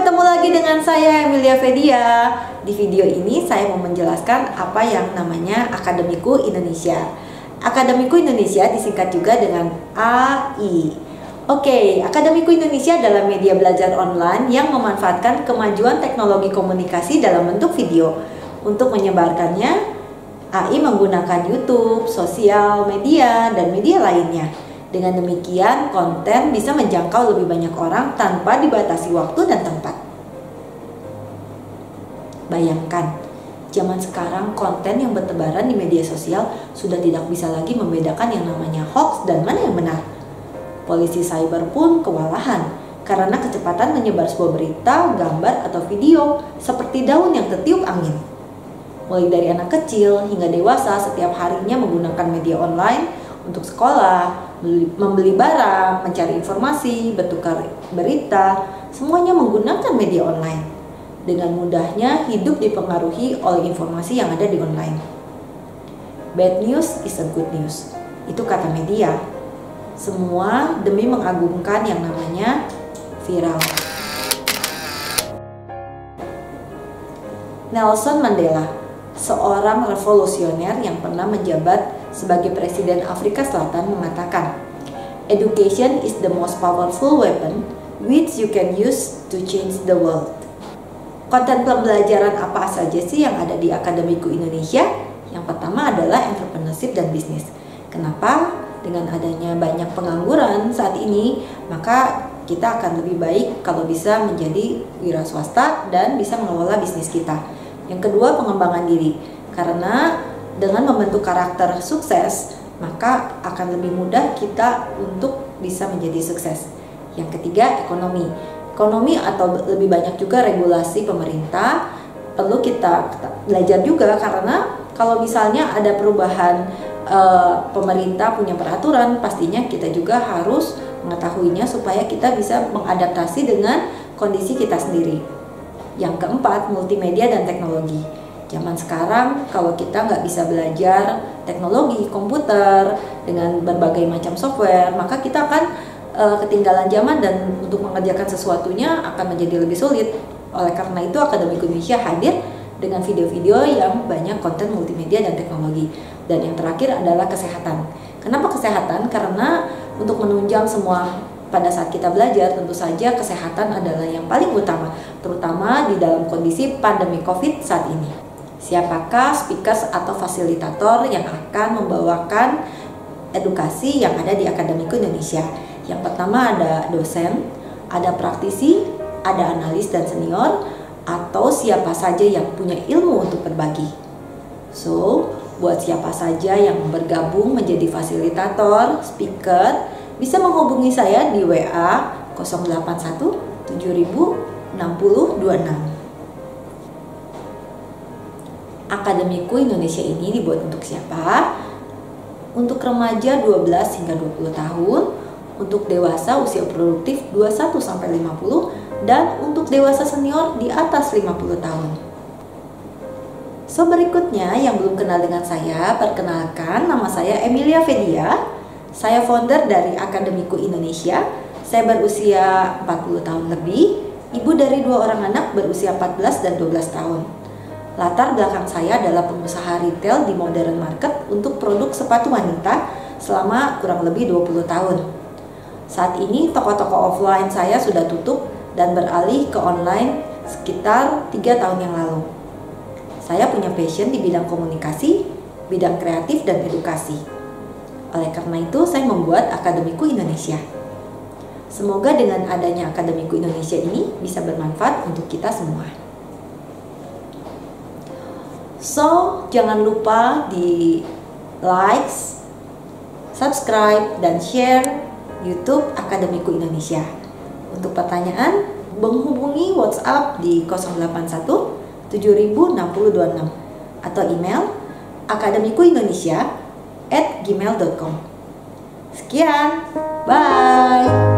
ketemu lagi dengan saya Emilia Fedia. Di video ini saya mau menjelaskan apa yang namanya Akademiku Indonesia. Akademiku Indonesia disingkat juga dengan AI. Oke, Akademiku Indonesia adalah media belajar online yang memanfaatkan kemajuan teknologi komunikasi dalam bentuk video. Untuk menyebarkannya, AI menggunakan YouTube, sosial media, dan media lainnya. Dengan demikian, konten bisa menjangkau lebih banyak orang tanpa dibatasi waktu dan tempat. Bayangkan, zaman sekarang konten yang bertebaran di media sosial sudah tidak bisa lagi membedakan yang namanya hoax dan mana yang benar. Polisi cyber pun kewalahan karena kecepatan menyebar sebuah berita, gambar, atau video seperti daun yang tertiup angin. Mulai dari anak kecil hingga dewasa setiap harinya menggunakan media online untuk sekolah, membeli barang, mencari informasi, bertukar berita, semuanya menggunakan media online. Dengan mudahnya hidup dipengaruhi oleh informasi yang ada di online. Bad news is a good news. Itu kata media. Semua demi mengagumkan yang namanya viral. Nelson Mandela, seorang revolusioner yang pernah menjabat sebagai Presiden Afrika Selatan, mengatakan, "Education is the most powerful weapon which you can use to change the world." Konten pembelajaran apa saja sih yang ada di Akademiku Indonesia? Yang pertama adalah entrepreneurship dan bisnis. Kenapa? Dengan adanya banyak pengangguran saat ini, maka kita akan lebih baik kalau bisa menjadi wira swasta dan bisa mengelola bisnis kita. Yang kedua, pengembangan diri. Karena dengan membentuk karakter sukses, maka akan lebih mudah kita untuk bisa menjadi sukses. Yang ketiga, ekonomi. Ekonomi atau lebih banyak juga regulasi pemerintah perlu kita belajar juga, karena kalau misalnya ada perubahan pemerintah punya peraturan, pastinya kita juga harus mengetahuinya supaya kita bisa mengadaptasi dengan kondisi kita sendiri. Yang keempat, multimedia dan teknologi. Zaman sekarang kalau kita nggak bisa belajar teknologi komputer dengan berbagai macam software, maka kita akan ketinggalan zaman dan untuk mengerjakan sesuatunya akan menjadi lebih sulit. Oleh karena itu, Akademiku Indonesia hadir dengan video-video yang banyak konten multimedia dan teknologi. Dan yang terakhir adalah kesehatan. Kenapa kesehatan? Karena untuk menunjang semua pada saat kita belajar, tentu saja kesehatan adalah yang paling utama, terutama di dalam kondisi pandemi COVID saat ini. Siapakah speakers atau fasilitator yang akan membawakan edukasi yang ada di Akademiku Indonesia? Yang pertama ada dosen, ada praktisi, ada analis dan senior, atau siapa saja yang punya ilmu untuk berbagi. So, buat siapa saja yang bergabung menjadi fasilitator, speaker, bisa menghubungi saya di WA 081 7000 6026. Akademiku Indonesia ini dibuat untuk siapa? Untuk remaja 12 hingga 20 tahun, untuk dewasa usia produktif 21-50, dan untuk dewasa senior di atas 50 tahun. So, berikutnya yang belum kenal dengan saya, perkenalkan, nama saya Emilia Fedia. Saya founder dari Akademiku Indonesia. Saya berusia 40 tahun lebih, ibu dari 2 orang anak berusia 14 dan 12 tahun. Latar belakang saya adalah pengusaha retail di modern market untuk produk sepatu wanita selama kurang lebih 20 tahun. Saat ini toko-toko offline saya sudah tutup dan beralih ke online sekitar 3 tahun yang lalu. Saya punya passion di bidang komunikasi, bidang kreatif, dan edukasi. Oleh karena itu, saya membuat Akademiku Indonesia. Semoga dengan adanya Akademiku Indonesia ini bisa bermanfaat untuk kita semua. So, jangan lupa di like, subscribe, dan share YouTube Akademiku Indonesia. Untuk pertanyaan, menghubungi WhatsApp di 081 7000 6026 atau email akademikuindonesia@gmail.com. Sekian, bye.